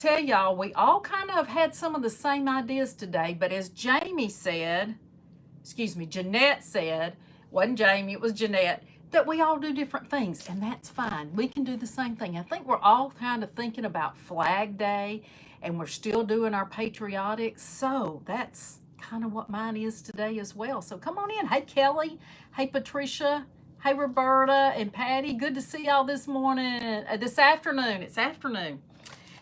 tell y'all, we all kind of had some of the same ideas today, but as Jamie said, excuse me, Jeanette said, wasn't Jamie, it was Jeanette, that we all do different things, and that's fine. We can do the same thing. I think we're all kind of thinking about Flag Day, and we're still doing our patriotics, so that's kind of what mine is today as well. So come on in. Hey, Kelly. Hey, Patricia. Hey, Roberta and Patty. Good to see y'all this morning, this afternoon. It's afternoon.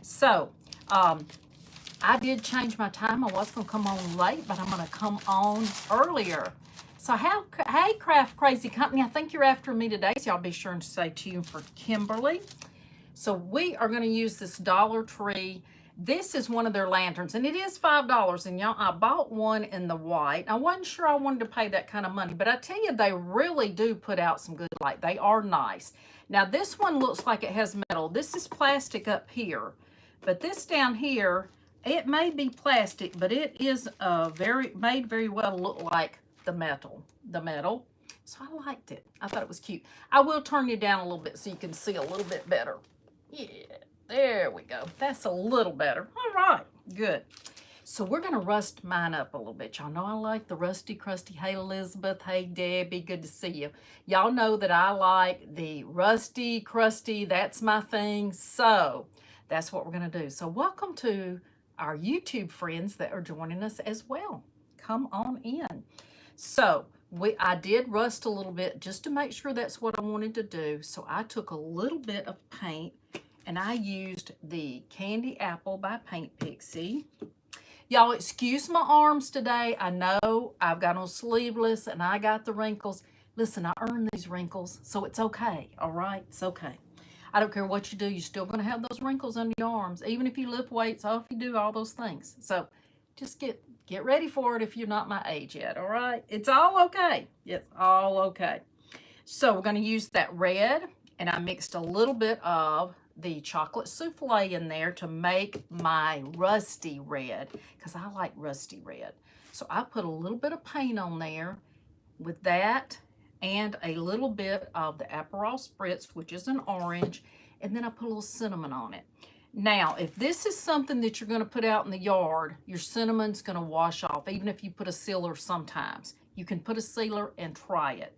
So, I did change my time. I was going to come on late, but I'm going to come on earlier. So, hey, Craft Crazy Company, I think you're after me today, so I'll be sure to stay tuned for Kimberly. So, we are going to use this Dollar Tree. This is one of their lanterns, and it is $5. And y'all, I bought one in the white. I wasn't sure I wanted to pay that kind of money, but I tell you, they really do put out some good light. They are nice. Now, this one looks like it has metal. This is plastic up here, but this down here, it may be plastic, but it is made very well to look like the metal. So I liked it. I thought it was cute. I will turn you down a little bit so you can see a little bit better. Yeah, there we go. That's a little better. All right, good. So we're going to rust mine up a little bit. Y'all know I like the rusty, crusty. Hey, Elizabeth. Hey, Debbie. Good to see you. Y'all know that I like the rusty, crusty. That's my thing. So that's what we're going to do. So welcome to our YouTube friends that are joining us as well. Come on in. So I did rust a little bit just to make sure that's what I wanted to do. So I took a little bit of paint and I used the Candy Apple by Paint Pixie. Y'all excuse my arms today. I know I've got on sleeveless and I got the wrinkles. Listen, I earned these wrinkles, so it's okay, all right? It's okay. I don't care what you do, you're still going to have those wrinkles under your arms, even if you lift weights, or if you do all those things. So just get ready for it if you're not my age yet, all right? It's all okay. It's all okay. So we're going to use that red, and I mixed a little bit of the chocolate soufflé in there to make my rusty red, because I like rusty red. So I put a little bit of paint on there with that, and a little bit of the Aperol Spritz, which is an orange, and then I put a little cinnamon on it. Now, if this is something that you're going to put out in the yard, your cinnamon's going to wash off, even if you put a sealer sometimes. You can put a sealer and try it.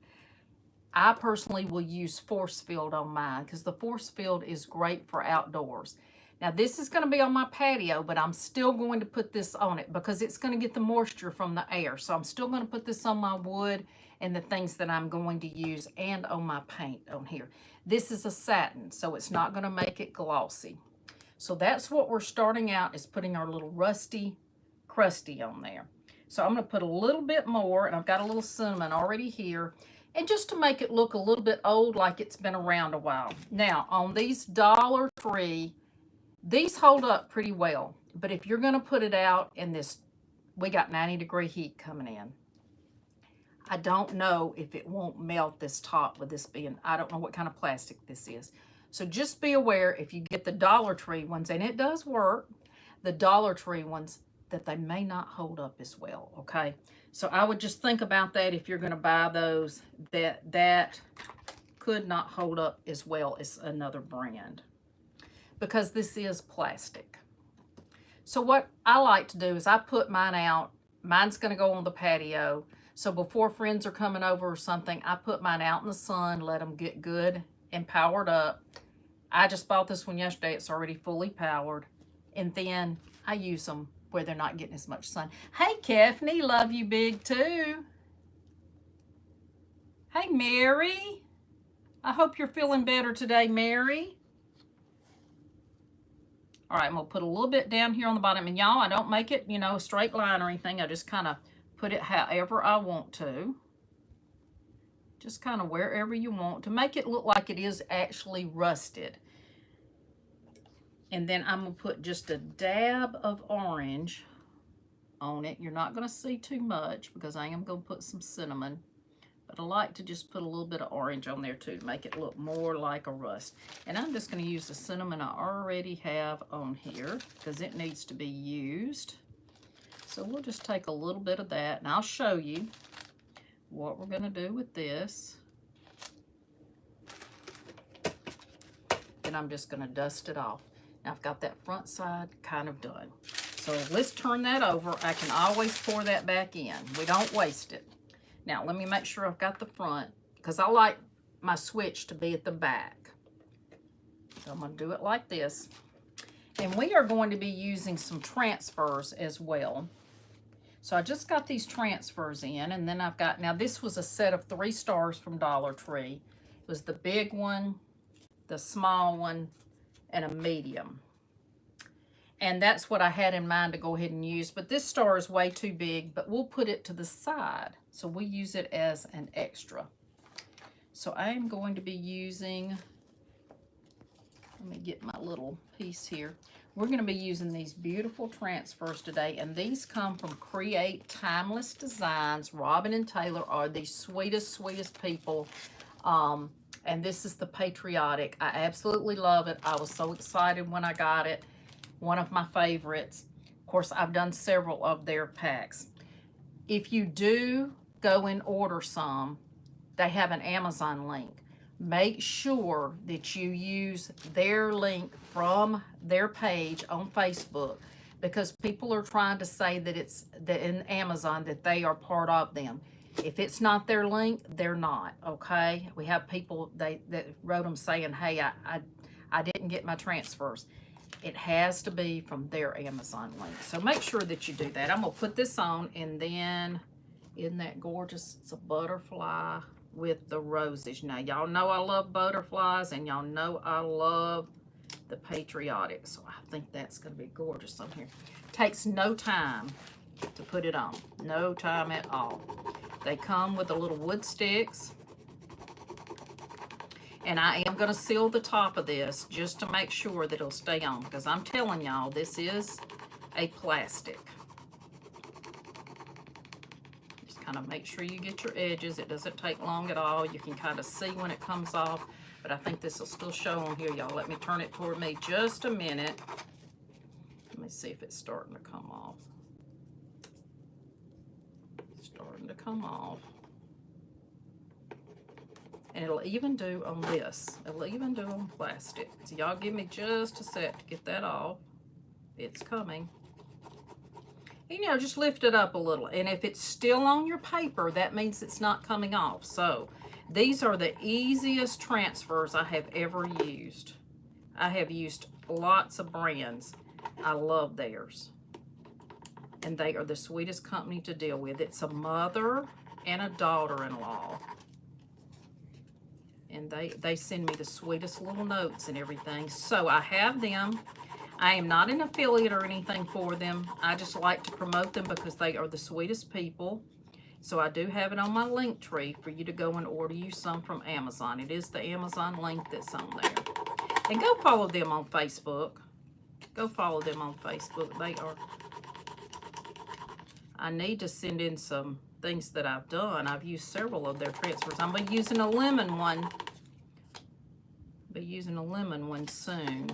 I personally will use force field on mine because the force field is great for outdoors. Now, this is going to be on my patio, but I'm still going to put this on it because it's going to get the moisture from the air. So I'm still going to put this on my wood and the things that I'm going to use and on my paint on here. This is a satin, so it's not going to make it glossy. So that's what we're starting out, is putting our little rusty crusty on there. So I'm going to put a little bit more, and I've got a little cinnamon already here. And just to make it look a little bit old, like it's been around a while. Now, on these Dollar Tree, these hold up pretty well. But if you're going to put it out in this, we got 90-degree heat coming in. I don't know if it won't melt this top with this being, I don't know what kind of plastic this is. So just be aware if you get the Dollar Tree ones, and it does work, the Dollar Tree ones, that they may not hold up as well, okay? So I would just think about that if you're going to buy those, that could not hold up as well as another brand, because this is plastic. So what I like to do is I put mine out. Mine's going to go on the patio. So before friends are coming over or something, I put mine out in the sun, let them get good and powered up. I just bought this one yesterday. It's already fully powered. And then I use them where they're not getting as much sun. Hey, Kathleen, love you big too. Hey, Mary. I hope you're feeling better today, Mary. All right, I'm going to put a little bit down here on the bottom. And y'all, I don't make it, a straight line or anything. I just kind of put it however I want to. Just kind of wherever you want to make it look like it is actually rusted. And then I'm going to put just a dab of orange on it. You're not going to see too much because I am going to put some cinnamon. But I like to just put a little bit of orange on there too to make it look more like a rust. And I'm just going to use the cinnamon I already have on here because it needs to be used. So we'll just take a little bit of that, and I'll show you what we're going to do with this. Then I'm just going to dust it off. Now I've got that front side kind of done. So let's turn that over. I can always pour that back in. We don't waste it. Now let me make sure I've got the front, because I like my switch to be at the back. So I'm going to do it like this. And we are going to be using some transfers as well. So I just got these transfers in, and then I've got, now this was a set of 3 stars from Dollar Tree. It was the big one, the small one, and a medium. And that's what I had in mind to go ahead and use. But this star is way too big, but we'll put it to the side. So we use it as an extra. So I am going to be using, let me get my little piece here. We're going to be using these beautiful transfers today, and these come from Create Timeless Designs. Robin and Taylor are the sweetest, sweetest people. And this is the Patriotic. I absolutely love it. I was so excited when I got it. One of my favorites. Of course, I've done several of their packs. If you do go and order some, they have an Amazon link. Make sure that you use their link from their page on Facebook, because people are trying to say that it's that in Amazon that they are part of them. If it's not their link, they're not, okay? We have people that wrote them saying, hey, I didn't get my transfers. It has to be from their Amazon link. So make sure that you do that. I'm going to put this on, and then, isn't that gorgeous? It's a butterfly with the roses. Now, y'all know I love butterflies, and y'all know I love the Patriotic. So I think that's going to be gorgeous on here. Takes no time to put it on. No time at all. They come with the little wood sticks. And I am going to seal the top of this just to make sure that it'll stay on, because I'm telling y'all, this is a plastic. Just kind of make sure you get your edges. It doesn't take long at all. You can kind of see when it comes off, but I think this will still show on here, y'all. Let me turn it toward me just a minute. Let me see if it's starting to come off. It's starting to come off. And it'll even do on this. It'll even do on plastic. So y'all give me just a sec to get that off. It's coming. And, you know, just lift it up a little. And if it's still on your paper, that means it's not coming off. So these are the easiest transfers I have ever used. I have used lots of brands. I love theirs. And they are the sweetest company to deal with. It's a mother and a daughter-in-law. And they send me the sweetest little notes and everything. So I have them. I am not an affiliate or anything for them. I just like to promote them because they are the sweetest people. So I do have it on my link tree for you to go and order you some from Amazon. It is the Amazon link that's on there. And go follow them on Facebook. Go follow them on Facebook. They are... I need to send in some things that I've done. I've used several of their transfers. I'm going to be using a lemon one. Be using a lemon one soon.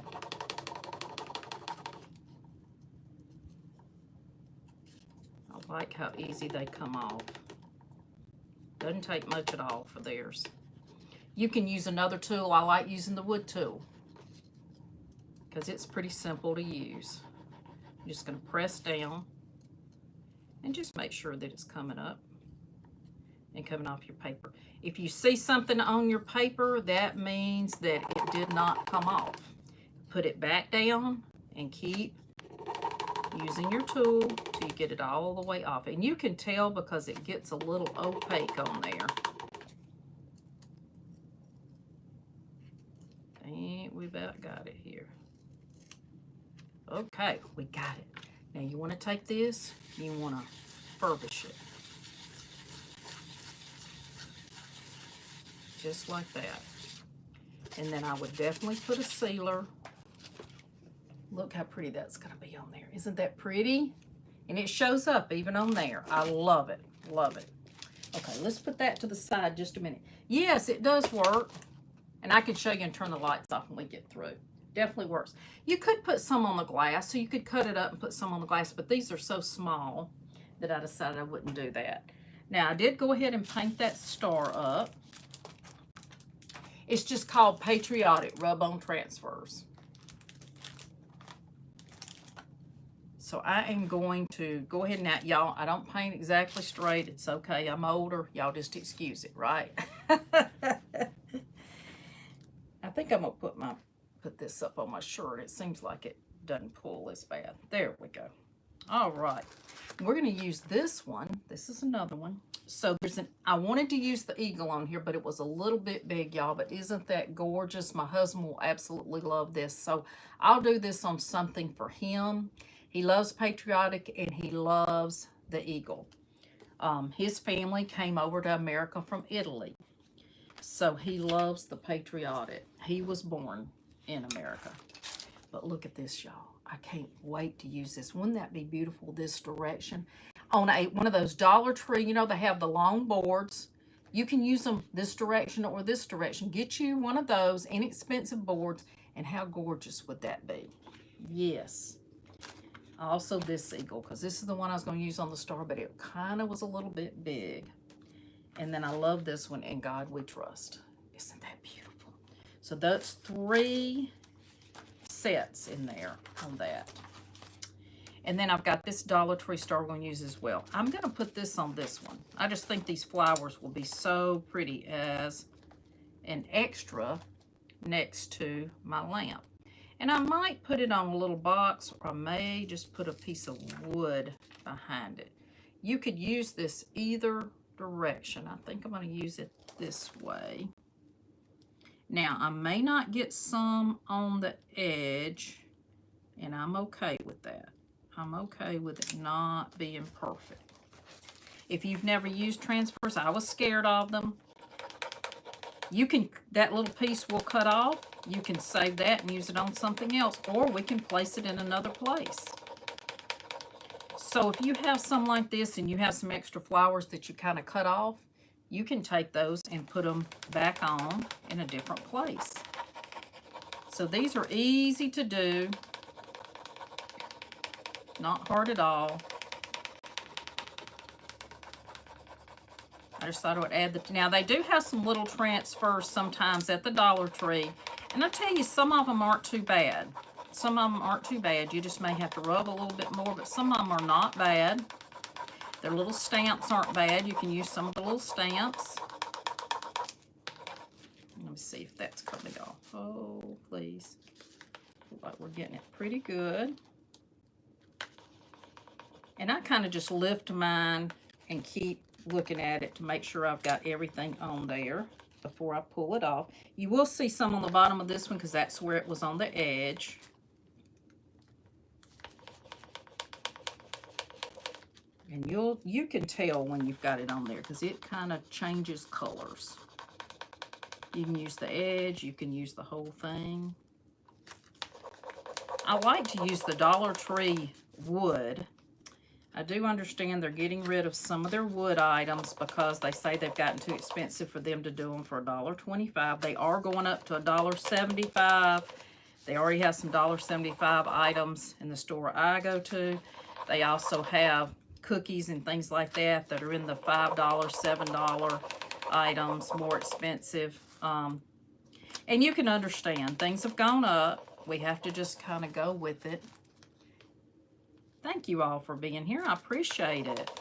I like how easy they come off. Doesn't take much at all for theirs. You can use another tool. I like using the wood tool because it's pretty simple to use. I'm just going to press down and just make sure that it's coming up and coming off your paper. If you see something on your paper, that means that it did not come off. Put it back down and keep using your tool till you get it all the way off. And you can tell because it gets a little opaque on there. And we about got it here. Okay, we got it. Now you want to take this, you want to furbish it. Just like that. And then I would definitely put a sealer. Look how pretty that's going to be on there. Isn't that pretty? And it shows up even on there. I love it. Love it. Okay, let's put that to the side just a minute. Yes, it does work. And I can show you and turn the lights off when we get through. Definitely works. You could put some on the glass, so you could cut it up and put some on the glass, but these are so small that I decided I wouldn't do that. Now, I did go ahead and paint that star up. It's just called Patriotic Rub-On Transfers. So I am going to go ahead and, y'all, I don't paint exactly straight. It's okay. I'm older. Y'all just excuse it, right? I think I'm going to put this up on my shirt. It seems like it doesn't pull as bad. There we go. All right. We're going to use this one. This is another one. So I wanted to use the eagle on here, but it was a little bit big, y'all. But isn't that gorgeous? My husband will absolutely love this. So I'll do this on something for him. He loves patriotic and he loves the eagle. His family came over to America from Italy. So he loves the patriotic. He was born in America. But look at this, y'all. I can't wait to use this. Wouldn't that be beautiful, this direction? On one of those Dollar Tree, you know, they have the long boards. You can use them this direction or this direction. Get you one of those inexpensive boards, and how gorgeous would that be? Yes. Also this eagle, because this is the one I was going to use on the star, but it kind of was a little bit big. And then I love this one, In God We Trust. Isn't that beautiful? So that's 3 sets in there on that. And then I've got this Dollar Tree star we're going to use as well. I'm going to put this on this one. I just think these flowers will be so pretty as an extra next to my lamp. And I might put it on a little box, or I may just put a piece of wood behind it. You could use this either direction. I think I'm going to use it this way. Now, I may not get some on the edge, and I'm okay with that. I'm okay with it not being perfect. If you've never used transfers, I was scared of them. That little piece will cut off. You can save that and use it on something else, or we can place it in another place. So if you have some like this and you have some extra flowers that you kind of cut off, you can take those and put them back on in a different place. So these are easy to do. Not hard at all. I just thought I would add now they do have some little transfers sometimes at the Dollar Tree. And I tell you, some of them aren't too bad. Some of them aren't too bad. You just may have to rub a little bit more, but some of them are not bad. Their little stamps aren't bad. You can use some of the little stamps. Let me see if that's coming off. Oh, please. Look like we're getting it pretty good. And I kind of just lift mine and keep looking at it to make sure I've got everything on there before I pull it off. You will see some on the bottom of this one because that's where it was on the edge. And you can tell when you've got it on there because it kind of changes colors. You can use the edge, you can use the whole thing. I like to use the Dollar Tree wood. I do understand they're getting rid of some of their wood items because they say they've gotten too expensive for them to do them for $1.25. They are going up to $1.75. They already have some $1.75 items in the store I go to. They also have cookies and things like that that are in the $5, $7 items, more expensive. And you can understand, things have gone up. We have to just kind of go with it. Thank you all for being here. I appreciate it.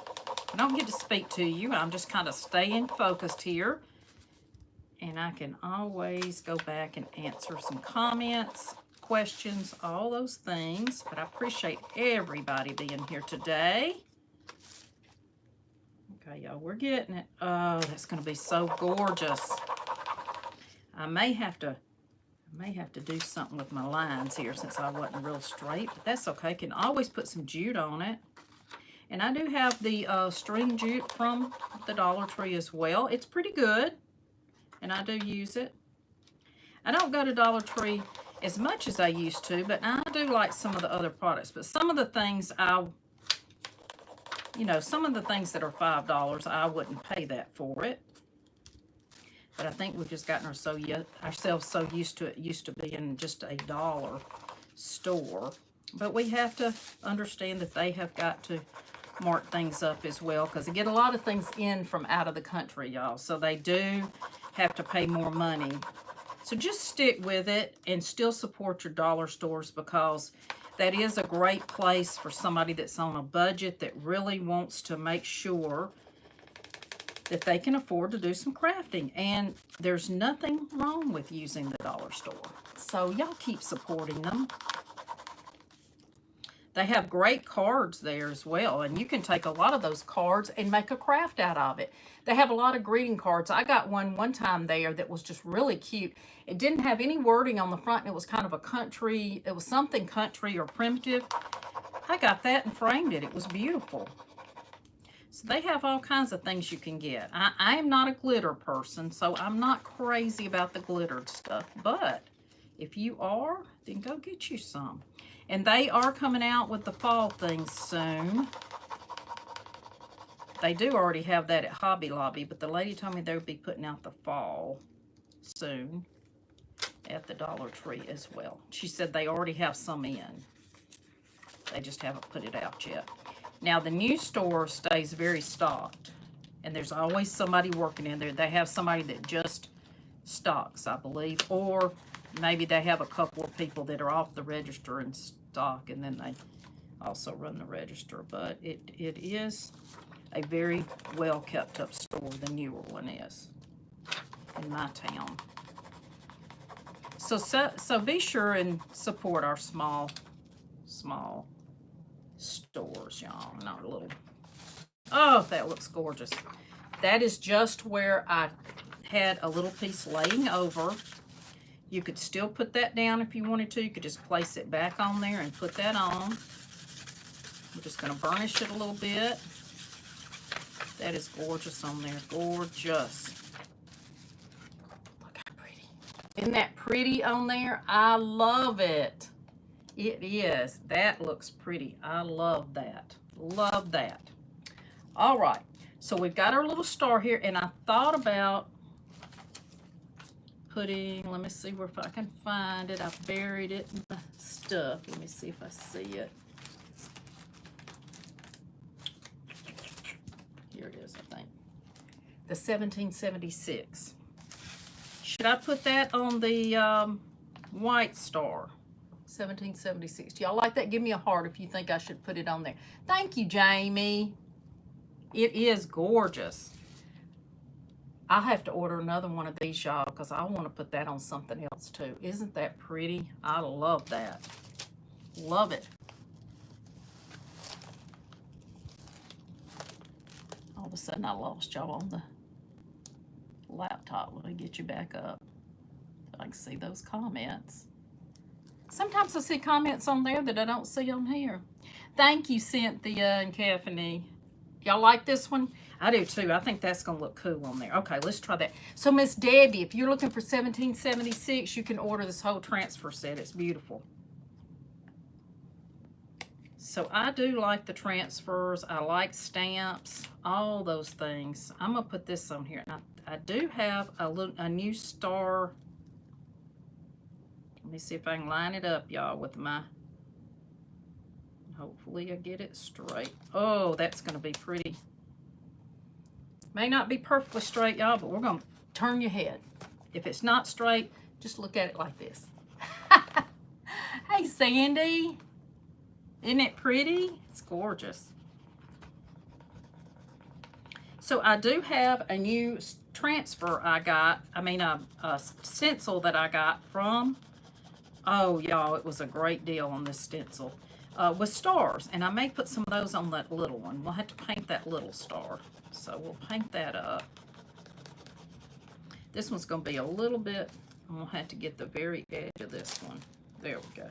I don't get to speak to you. I'm just kind of staying focused here. And I can always go back and answer some comments, questions, all those things. But I appreciate everybody being here today. Okay, y'all, we're getting it. Oh, that's going to be so gorgeous. I may have to do something with my lines here since I wasn't real straight, but that's okay. Can always put some jute on it. And I do have the string jute from the Dollar Tree as well. It's pretty good, and I do use it. I don't go to Dollar Tree as much as I used to, but I do like some of the other products. But some of the things some of the things that are $5, I wouldn't pay that for it. But I think we've just gotten ourselves so used to it. Used to being just a dollar store. But we have to understand that they have got to mark things up as well because they get a lot of things in from out of the country, y'all. So they do have to pay more money. So just stick with it and still support your dollar stores because that is a great place for somebody that's on a budget that really wants to make sure that they can afford to do some crafting. And there's nothing wrong with using the dollar store. So y'all keep supporting them. They have great cards there as well, and you can take a lot of those cards and make a craft out of it. They have a lot of greeting cards. I got one time there that was just really cute. It didn't have any wording on the front, and it was kind of a country, it was something country or primitive. I got that and framed it. It was beautiful. So they have all kinds of things you can get. I am not a glitter person, so I'm not crazy about the glittered stuff, but if you are, then go get you some. And they are coming out with the fall things soon. They do already have that at Hobby Lobby, but the lady told me they would be putting out the fall soon at the Dollar Tree as well. She said they already have some in. They just haven't put it out yet. Now, the new store stays very stocked, and there's always somebody working in there. They have somebody that just stocks, I believe, or maybe they have a couple of people that are off the register and stock, and then they also run the register. But it is a very well kept up store. The newer one is in my town. So be sure and support our small stores, y'all. Not a little. Oh, that looks gorgeous. That is just where I had a little piece laying over. You could still put that down if you wanted to. You could just place it back on there and put that on. I'm just going to burnish it a little bit. That is gorgeous on there. Gorgeous. Look how pretty. Isn't that pretty on there? I love it. It is. That looks pretty. I love that. Love that. All right. So we've got our little star here, and I thought about putting, let me see if I can find it. I buried it in the stuff. Let me see if I see it. Here it is, I think. The 1776. Should I put that on the white star? 1776. Do y'all like that? Give me a heart if you think I should put it on there. Thank you, Jamie. It is gorgeous. I have to order another one of these, y'all, because I want to put that on something else too. Isn't that pretty? I love that. Love it. All of a sudden I lost y'all on the laptop. Let me get you back up so I can see those comments. Sometimes I see comments on there that I don't see on here. Thank you, Cynthia and Caffany. Y'all like this one? I do too. I think that's going to look cool on there. Okay, let's try that. So, Miss Debbie, if you're looking for 1776, you can order this whole transfer set. It's beautiful. So, I do like the transfers. I like stamps, all those things. I'm going to put this on here. Now, I do have a new star. Let me see if I can line it up, y'all, with my... Hopefully I get it straight. Oh, that's going to be pretty. May not be perfectly straight, y'all, but we're going to turn your head. If it's not straight, just look at it like this. Hey, Sandy. Isn't it pretty? It's gorgeous. So I do have a new transfer I got. I mean, a stencil that I got from... Oh, y'all, it was a great deal on this stencil. With stars, and I may put some of those on that little one. We'll have to paint that little star, so we'll paint that up. This one's going to be a little bit, I'm going to have to get the very edge of this one. There we go.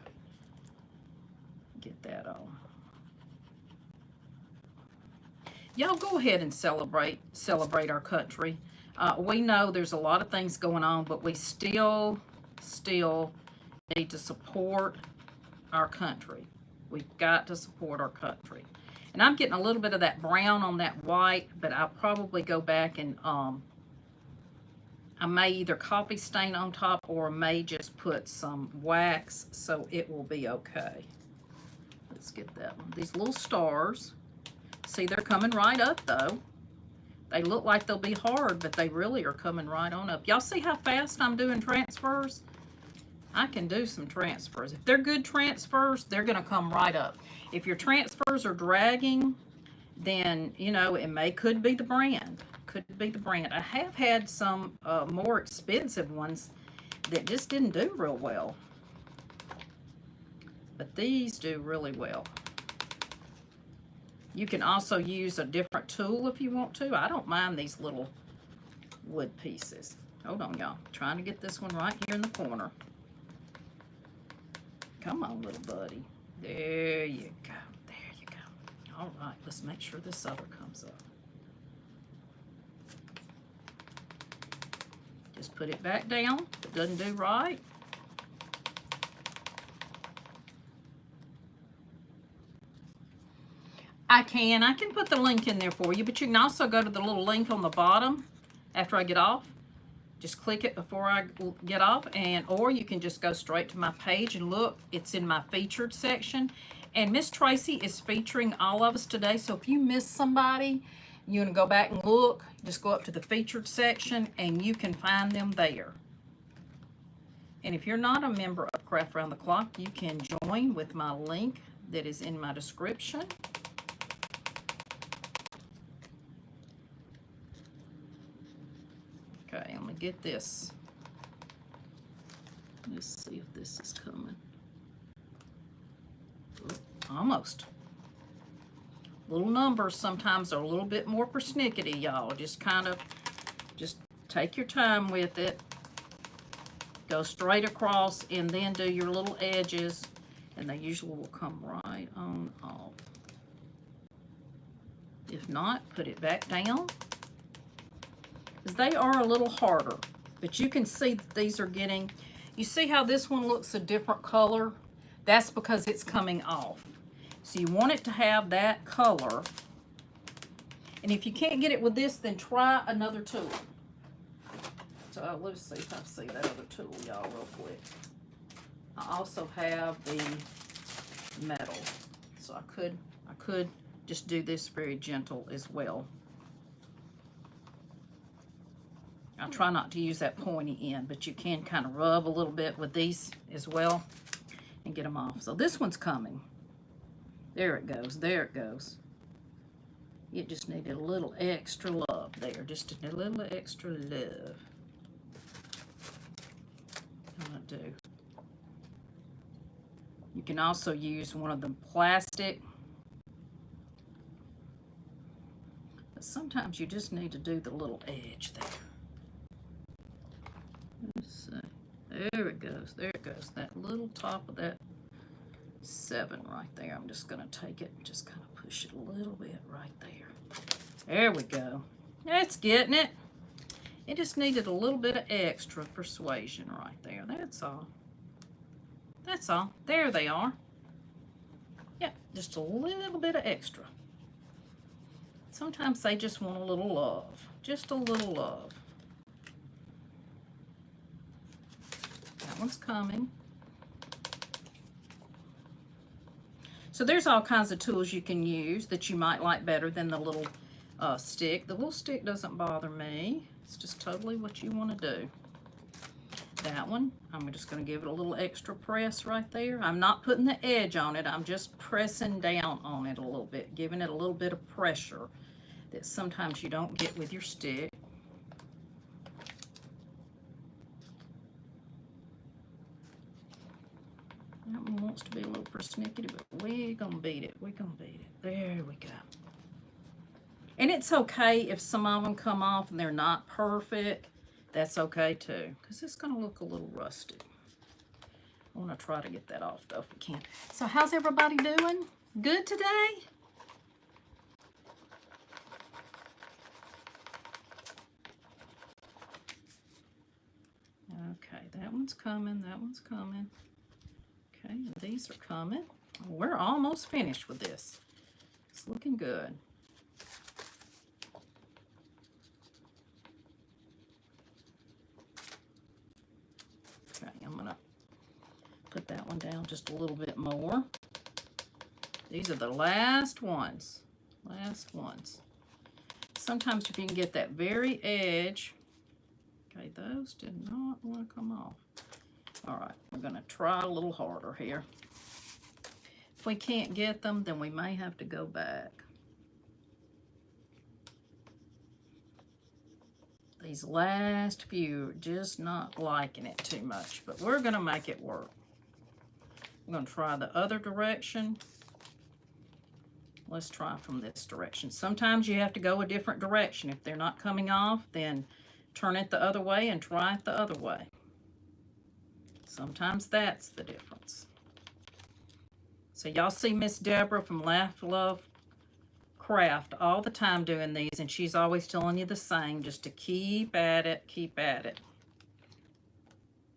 Get that on. Y'all go ahead and celebrate our country. We know there's a lot of things going on, but we still need to support our country. We've got to support our country. And I'm getting a little bit of that brown on that white, but I'll probably go back and I may either coffee stain on top or may just put some wax so it will be okay. Let's get that one. These little stars. See, they're coming right up though. They look like they'll be hard, but they really are coming right on up. Y'all see how fast I'm doing transfers? I can do some transfers. If they're good transfers, they're going to come right up. If your transfers are dragging, then, you know, could be the brand. Could be the brand. I have had some more expensive ones that just didn't do real well. But these do really well. You can also use a different tool if you want to. I don't mind these little wood pieces. Hold on, y'all. Trying to get this one right here in the corner. Come on, little buddy. There you go. There you go. All right, let's make sure this other comes up. Just put it back down. If it doesn't do right, I can put the link in there for you, but you can also go to the little link on the bottom after I get off. Just click it before I get off, or you can just go straight to my page and look. It's in my featured section. And Miss Tracy is featuring all of us today. So if you miss somebody, you want to go back and look, just go up to the featured section and you can find them there. And if you're not a member of Craft Around the Clock, you can join with my link that is in my description. Okay, I'm going to get this. Let's see if this is coming. Almost. Little numbers sometimes are a little bit more persnickety, y'all. Just take your time with it. Go straight across and then do your little edges, and they usually will come right on off. If not, put it back down, because they are a little harder. But you can see that these are getting, you see how this one looks a different color? That's because it's coming off. So you want it to have that color. And if you can't get it with this, then try another tool. So let's see if I see that other tool, y'all, real quick. I also have the metal. So I could just do this very gentle as well. I try not to use that pointy end, but you can kind of rub a little bit with these as well and get them off. So this one's coming. There it goes. There it goes. It just needed a little extra love there. Just a little extra love. I'm going to do. You can also use one of them plastic. But sometimes you just need to do the little edge there. Let's see. There it goes. There it goes. That little top of that 7 right there. I'm just going to take it and just kind of push it a little bit right there. There we go. That's getting it. It just needed a little bit of extra persuasion right there. That's all. That's all. There they are. Yeah, just a little bit of extra. Sometimes they just want a little love. Just a little love. That one's coming. So there's all kinds of tools you can use that you might like better than the little stick. The little stick doesn't bother me. It's just totally what you want to do. That one, I'm just going to give it a little extra press right there. I'm not putting the edge on it. I'm just pressing down on it a little bit, giving it a little bit of pressure that sometimes you don't get with your stick. That one wants to be a little persnickety, but we're going to beat it. We're going to beat it. There we go. And it's okay if some of them come off and they're not perfect. That's okay too, because it's going to look a little rusty. I want to try to get that off though if we can. So how's everybody doing? Good today? Okay, that one's coming. That one's coming. Okay, these are coming. We're almost finished with this. It's looking good. Okay, I'm going to put that one down just a little bit more. These are the last ones. Last ones. Sometimes if you can get that very edge. Okay, those did not want to come off. All right, we're going to try a little harder here. If we can't get them, then we may have to go back. These last few are just not liking it too much, but we're going to make it work. I'm going to try the other direction. Let's try from this direction. Sometimes you have to go a different direction. If they're not coming off, then turn it the other way and try it the other way. Sometimes that's the difference. So y'all see Miss Deborah from Laugh Love Craft all the time doing these, and she's always telling you the same, just to keep at it, keep at it.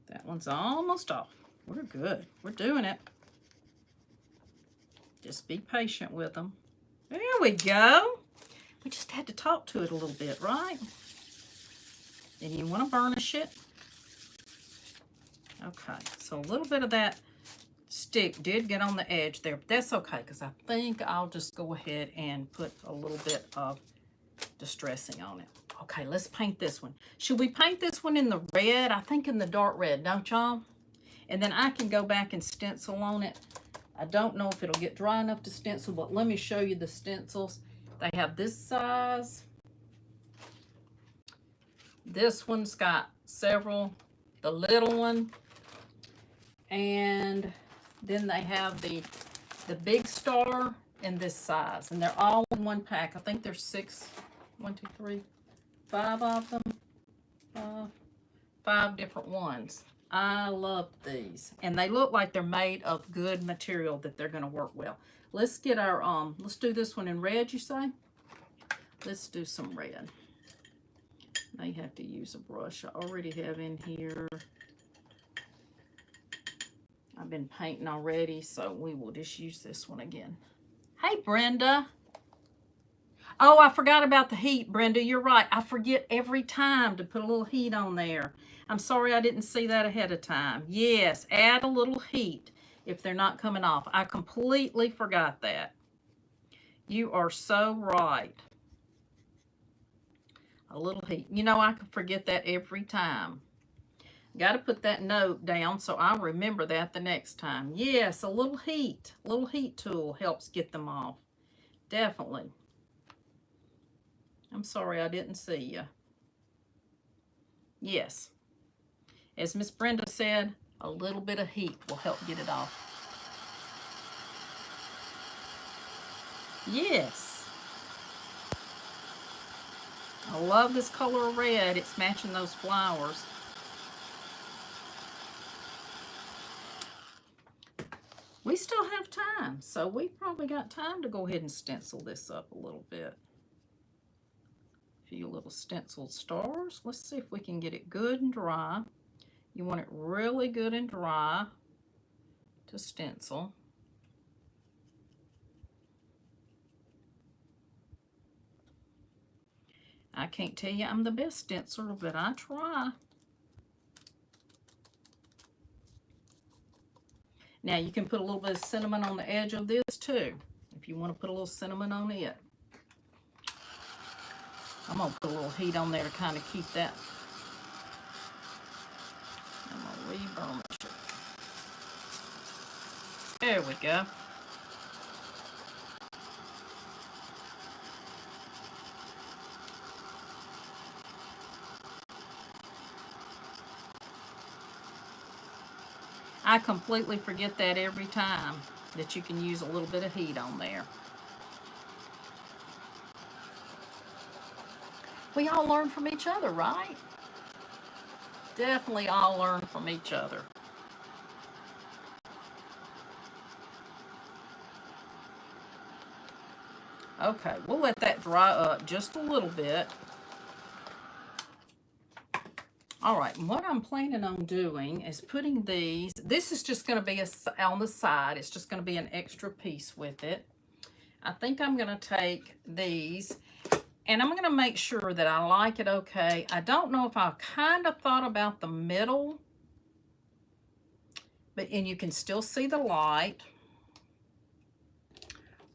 That one's almost off. We're good. We're doing it. Just be patient with them. There we go. We just had to talk to it a little bit, right? And you want to burnish it. Okay, so a little bit of that stick did get on the edge there, but that's okay, because I think I'll just go ahead and put a little bit of distressing on it. Okay, let's paint this one. Should we paint this one in the red? I think in the dark red, don't y'all? And then I can go back and stencil on it. I don't know if it'll get dry enough to stencil, but let me show you the stencils. They have this size. This one's got several, the little one. And then they have the big star in this size. And they're all in one pack. I think there's 5 of them. 5 different ones. I love these. And they look like they're made of good material that they're going to work well. Let's get our, let's do this one in red, you say? Let's do some red. May have to use a brush I already have in here. I've been painting already, so we will just use this one again. Hey, Brenda. Oh, I forgot about the heat, Brenda. You're right. I forget every time to put a little heat on there. I'm sorry I didn't see that ahead of time. Yes, add a little heat if they're not coming off. I completely forgot that. You are so right. A little heat. You know, I can forget that every time. Got to put that note down so I'll remember that the next time. Yes, a little heat. A little heat tool helps get them off. Definitely. I'm sorry I didn't see you. Yes. As Miss Brenda said, a little bit of heat will help get it off. Yes. I love this color of red. It's matching those flowers. We still have time, so we probably got time to go ahead and stencil this up a little bit. A few little stenciled stars. Let's see if we can get it good and dry. You want it really good and dry to stencil. I can't tell you I'm the best stenciler, but I try. Now you can put a little bit of cinnamon on the edge of this too, if you want to put a little cinnamon on it. I'm going to put a little heat on there to kind of keep that. I'm going to re-burnish it. There we go. I completely forget that every time, that you can use a little bit of heat on there. We all learn from each other, right? Definitely all learn from each other. Okay, we'll let that dry up just a little bit. All right, and what I'm planning on doing is putting these, this is just going to be on the side. It's just going to be an extra piece with it. I think I'm going to take these, and I'm going to make sure that I like it okay. I don't know if I kind of thought about the middle, and you can still see the light,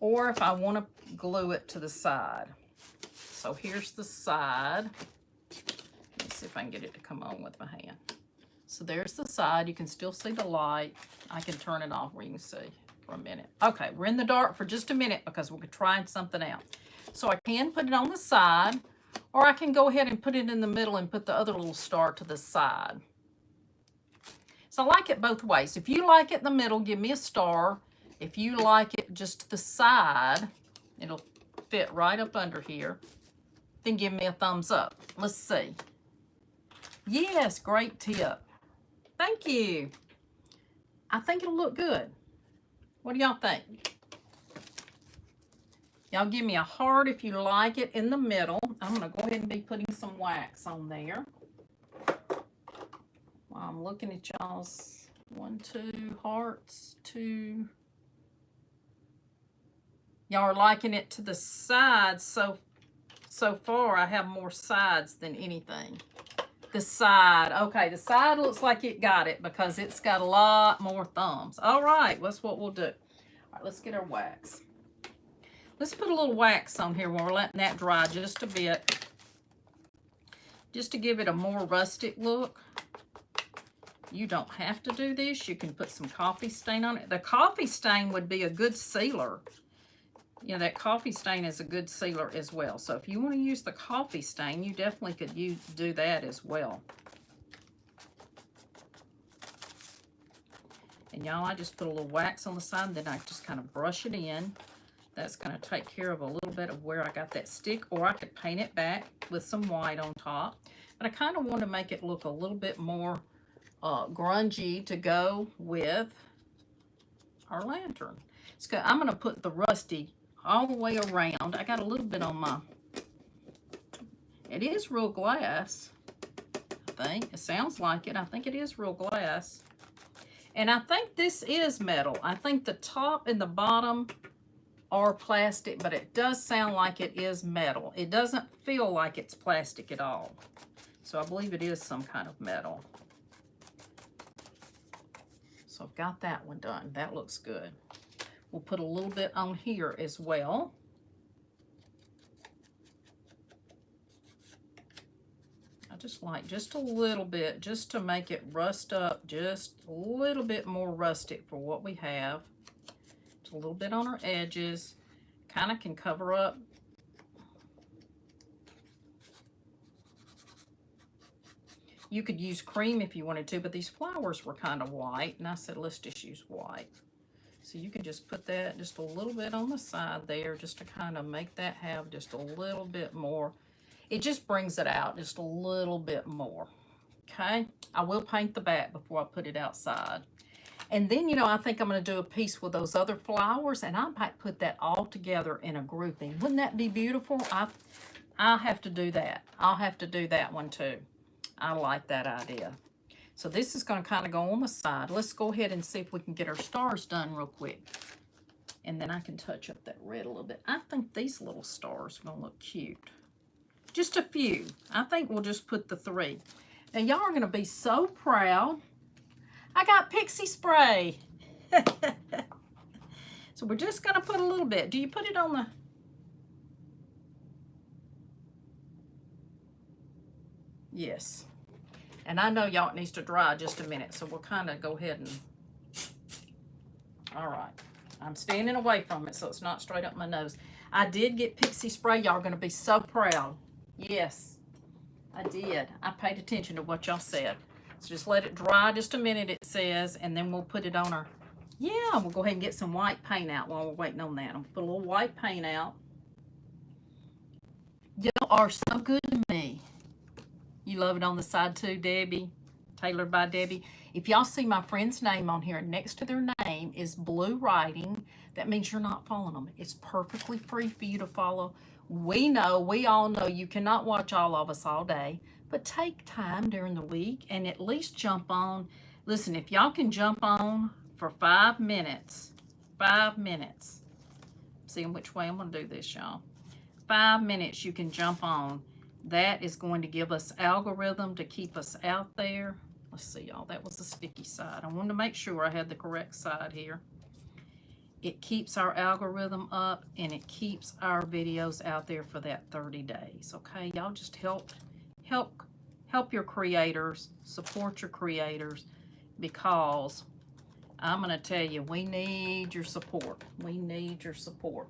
or if I want to glue it to the side. So here's the side. Let's see if I can get it to come on with my hand. So there's the side. You can still see the light. I can turn it off where you can see for a minute. Okay, we're in the dark for just a minute because we're trying something out. So I can put it on the side, or I can go ahead and put it in the middle and put the other little star to the side. So I like it both ways. If you like it in the middle, give me a star. If you like it just to the side, it'll fit right up under here, then give me a thumbs up. Let's see. Yes, great tip. Thank you. I think it'll look good. What do y'all think? Y'all give me a heart if you like it in the middle. I'm going to go ahead and be putting some wax on there. While I'm looking at y'all's 1, 2 hearts, 2. Y'all are liking it to the sides. So far I have more sides than anything. The side. Okay, the side looks like it got it because it's got a lot more thumbs. All right, that's what we'll do. All right, let's get our wax. Let's put a little wax on here while we're letting that dry just a bit. Just to give it a more rustic look. You don't have to do this. You can put some coffee stain on it. The coffee stain would be a good sealer. You know, that coffee stain is a good sealer as well. So if you want to use the coffee stain, you definitely could do that as well. And y'all, I just put a little wax on the side, and then I just kind of brush it in. That's going to take care of a little bit of where I got that stick, or I could paint it back with some white on top. But I kind of want to make it look a little bit more grungy to go with our lantern. So I'm going to put the Rusty all the way around. I got a little bit on my, it is real glass, I think. It sounds like it. I think it is real glass. And I think this is metal. I think the top and the bottom are plastic, but it does sound like it is metal. It doesn't feel like it's plastic at all. So I believe it is some kind of metal. So I've got that one done. That looks good. We'll put a little bit on here as well. I just like just a little bit, just to make it rust up just a little bit more rustic for what we have. Just a little bit on our edges. Kind of can cover up. You could use cream if you wanted to, but these flowers were kind of white, and I said, let's just use white. So you can just put that just a little bit on the side there, just to kind of make that have just a little bit more. It just brings it out just a little bit more. Okay? I will paint the back before I put it outside. And then, you know, I think I'm going to do a piece with those other flowers, and I might put that all together in a grouping. Wouldn't that be beautiful? I'll have to do that. I'll have to do that one too. I like that idea. So this is going to kind of go on the side. Let's go ahead and see if we can get our stars done real quick. And then I can touch up that red a little bit. I think these little stars are going to look cute. Just a few. I think we'll just put the 3. Now y'all are going to be so proud. I got pixie spray. So we're just going to put a little bit. Do you put it on the... Yes. And I know y'all, it needs to dry just a minute, so we'll kind of go ahead and... All right. I'm standing away from it, so it's not straight up my nose. I did get pixie spray. Y'all are going to be so proud. Yes, I did. I paid attention to what y'all said. So just let it dry just a minute, it says, and then we'll put it on our... Yeah, we'll go ahead and get some white paint out while we're waiting on that. I'll put a little white paint out. Y'all are so good to me. You love it on the side too, Debbie. Tailored by Debbie. If y'all see my friend's name on here, next to their name is blue writing. That means you're not following them. It's perfectly free for you to follow. We all know you cannot watch all of us all day, but take time during the week and at least jump on. Listen, if y'all can jump on for 5 minutes, 5 minutes. Seeing which way I'm going to do this, y'all. 5 minutes you can jump on. That is going to give us algorithm to keep us out there. Let's see, y'all. That was the sticky side. I wanted to make sure I had the correct side here. It keeps our algorithm up, and it keeps our videos out there for that 30 days. Okay, y'all just help help your creators, support your creators, because I'm going to tell you, we need your support. We need your support.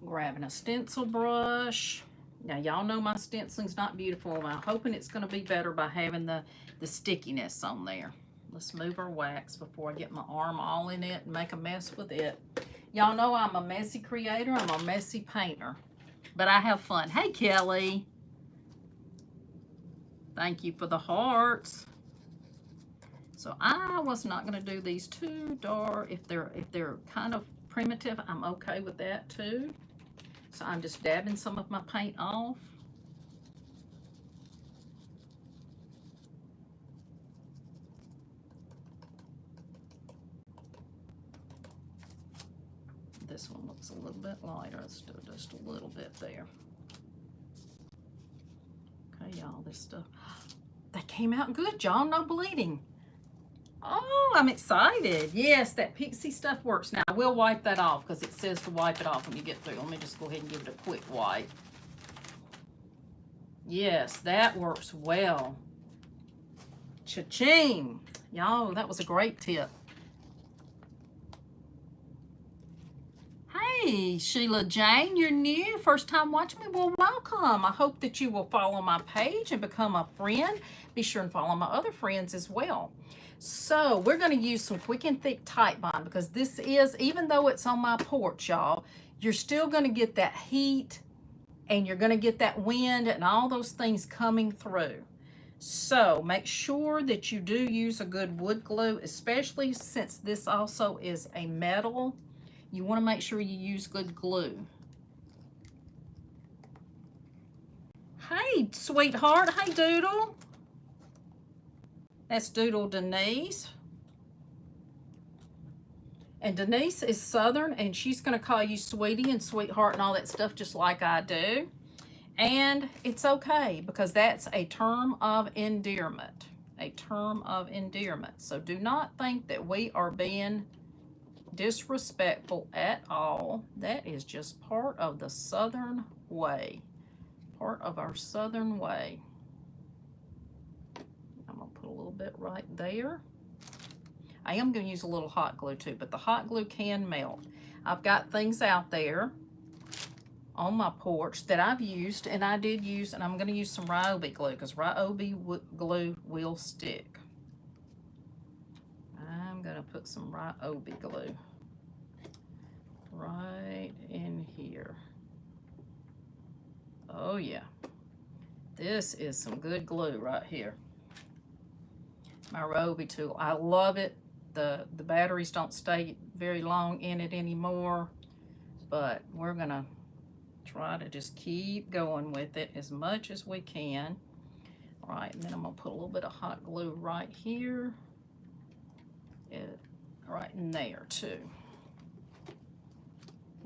Grabbing a stencil brush. Now, y'all know my stenciling's not beautiful. I'm hoping it's going to be better by having the stickiness on there. Let's move our wax before I get my arm all in it and make a mess with it. Y'all know I'm a messy creator. I'm a messy painter. But I have fun. Hey, Kelly. Thank you for the hearts. So I was not going to do these too dark. If they're kind of primitive, I'm okay with that too. So I'm just dabbing some of my paint off. This one looks a little bit lighter. Let's do just a little bit there. Okay, y'all, this stuff, that came out good, y'all. No bleeding. Oh, I'm excited. Yes, that pixie stuff works. Now, I will wipe that off because it says to wipe it off when you get through. Let me just go ahead and give it a quick wipe. Yes, that works well. Cha-ching. Y'all, that was a great tip. Hey, Sheila Jane, you're new. First time watching me? Well, welcome. I hope that you will follow my page and become a friend. Be sure and follow my other friends as well. So we're going to use some Quick and Thick Titebond because this is, even though it's on my porch, y'all, you're still going to get that heat and you're going to get that wind and all those things coming through. So make sure that you do use a good wood glue, especially since this also is a metal. You want to make sure you use good glue. Hey, sweetheart. Hey, Doodle. That's Doodle Denise. And Denise is Southern, and she's going to call you sweetie and sweetheart and all that stuff just like I do. And it's okay because that's a term of endearment. A term of endearment. So do not think that we are being disrespectful at all. That is just part of the Southern way. Part of our Southern way. I'm going to put a little bit right there. I am going to use a little hot glue too, but the hot glue can melt. I've got things out there on my porch that I've used, and I did use, and I'm going to use some Ryobi glue because Ryobi glue will stick. I'm going to put some Ryobi glue right in here. Oh yeah, this is some good glue right here. My Ryobi tool, I love it. The batteries don't stay very long in it anymore, but we're gonna try to just keep going with it as much as we can. All right, and then I'm gonna put a little bit of hot glue right here, right in there too.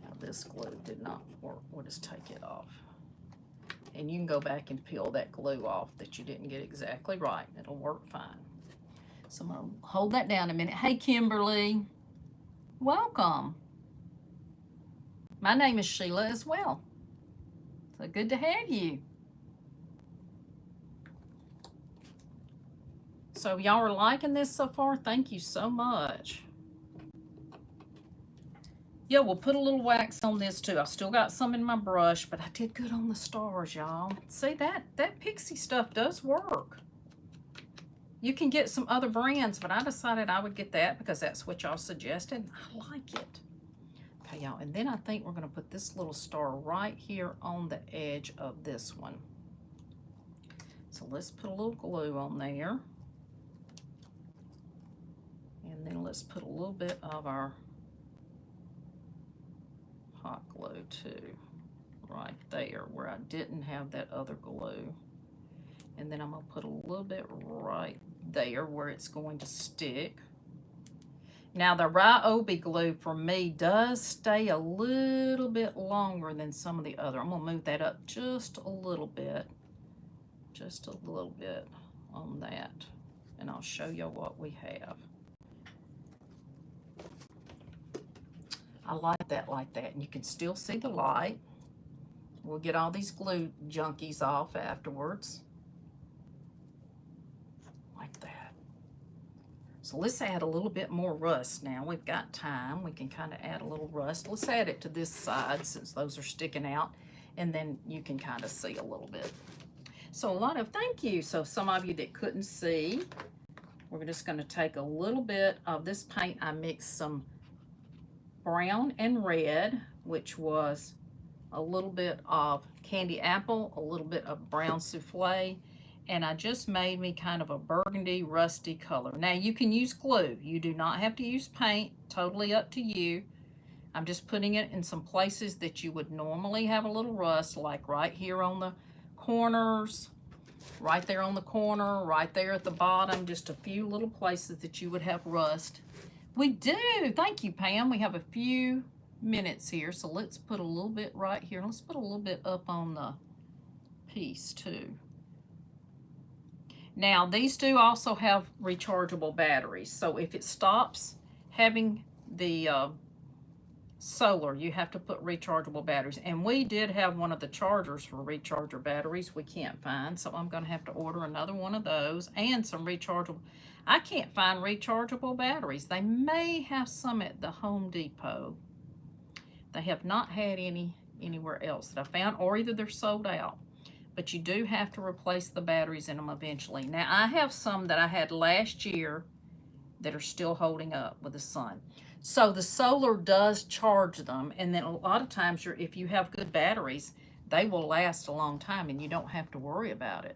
Now this glue did not work. We'll just take it off. And you can go back and peel that glue off that you didn't get exactly right. It'll work fine. So I'm going to hold that down a minute. Hey, Kimberly. Welcome. My name is Sheila as well. So good to have you. So y'all are liking this so far? Thank you so much. Yeah, we'll put a little wax on this too. I've still got some in my brush, but I did good on the stars, y'all. See, that pixie stuff does work. You can get some other brands, but I decided I would get that because that's what y'all suggested. I like it. Okay, y'all, and then I think we're going to put this little star right here on the edge of this one. So let's put a little glue on there. And then let's put a little bit of our hot glue too, right there where I didn't have that other glue. And then I'm going to put a little bit right there where it's going to stick. Now the Ryobi glue for me does stay a little bit longer than some of the other. I'm going to move that up just a little bit on that. And I'll show you what we have. I like that, and you can still see the light. We'll get all these glue junkies off afterwards. Like that. So let's add a little bit more rust now. We've got time. We can kind of add a little rust. Let's add it to this side since those are sticking out. And then you can kind of see a little bit. So thank you. So some of you that couldn't see, we're just going to take a little bit of this paint. I mixed some brown and red, which was a little bit of candy apple, a little bit of brown soufflé, and I just made me kind of a burgundy rusty color. Now you can use glue. You do not have to use paint, totally up to you. I'm just putting it in some places that you would normally have a little rust, like right here on the corners, right there on the corner, right there at the bottom, just a few little places that you would have rust. We do, thank you, Pam. We have a few minutes here, so let's put a little bit right here. Let's put a little bit up on the piece too. Now these do also have rechargeable batteries, so if it stops having the solar, you have to put rechargeable batteries. And we did have one of the chargers for recharger batteries we can't find, so I'm going to have to order another one of those and some rechargeable. I can't find rechargeable batteries. They may have some at the Home Depot. They have not had any anywhere else that I found, or either they're sold out. But you do have to replace the batteries in them eventually. Now I have some that I had last year that are still holding up with the sun. So the solar does charge them, and then a lot of times if you have good batteries, they will last a long time and you don't have to worry about it.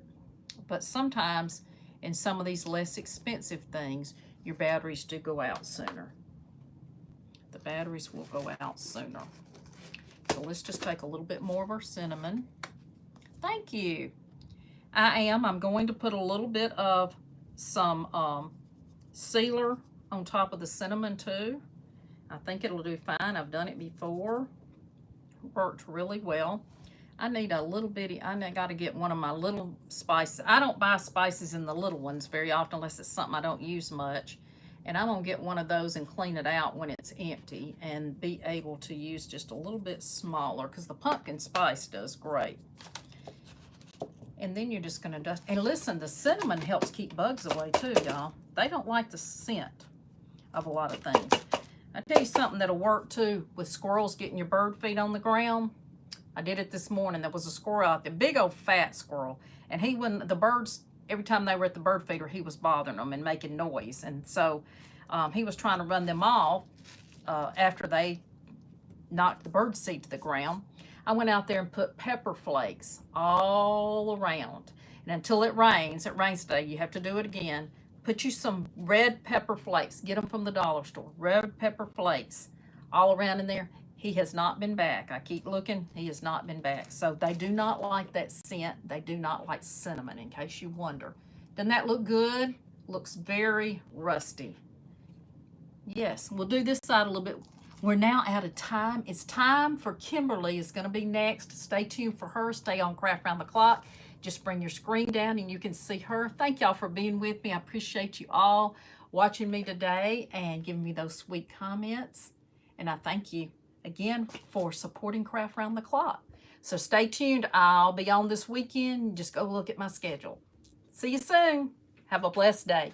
But sometimes in some of these less expensive things, your batteries do go out sooner. The batteries will go out sooner. So let's just take a little bit more of our cinnamon. Thank you. I'm going to put a little bit of some sealer on top of the cinnamon too. I think it'll do fine. I've done it before. Worked really well. I need a little bitty, I got to get one of my little spices. I don't buy spices in the little ones very often unless it's something I don't use much. And I'm going to get one of those and clean it out when it's empty and be able to use just a little bit smaller, because the pumpkin spice does great. And then you're just going to dust. And listen, the cinnamon helps keep bugs away too, y'all. They don't like the scent of a lot of things. I tell you something that'll work too with squirrels getting your bird feed on the ground. I did it this morning. There was a squirrel out there, big old fat squirrel. And he wouldn't, the birds, every time they were at the bird feeder, he was bothering them and making noise. And so he was trying to run them off after they knocked the bird seed to the ground. I went out there and put pepper flakes all around. And until it rains today, you have to do it again. Put you some red pepper flakes. Get them from the dollar store. Red pepper flakes all around in there. He has not been back. I keep looking. He has not been back. So they do not like that scent. They do not like cinnamon, in case you wonder. Doesn't that look good? Looks very rusty. Yes, we'll do this side a little bit. We're now out of time. It's time for Kimberly is going to be next. Stay tuned for her. Stay on Craft Round the Clock. Just bring your screen down and you can see her. Thank y'all for being with me. I appreciate you all watching me today and giving me those sweet comments. And I thank you again for supporting Craft Round the Clock. So stay tuned. I'll be on this weekend. Just go look at my schedule. See you soon. Have a blessed day.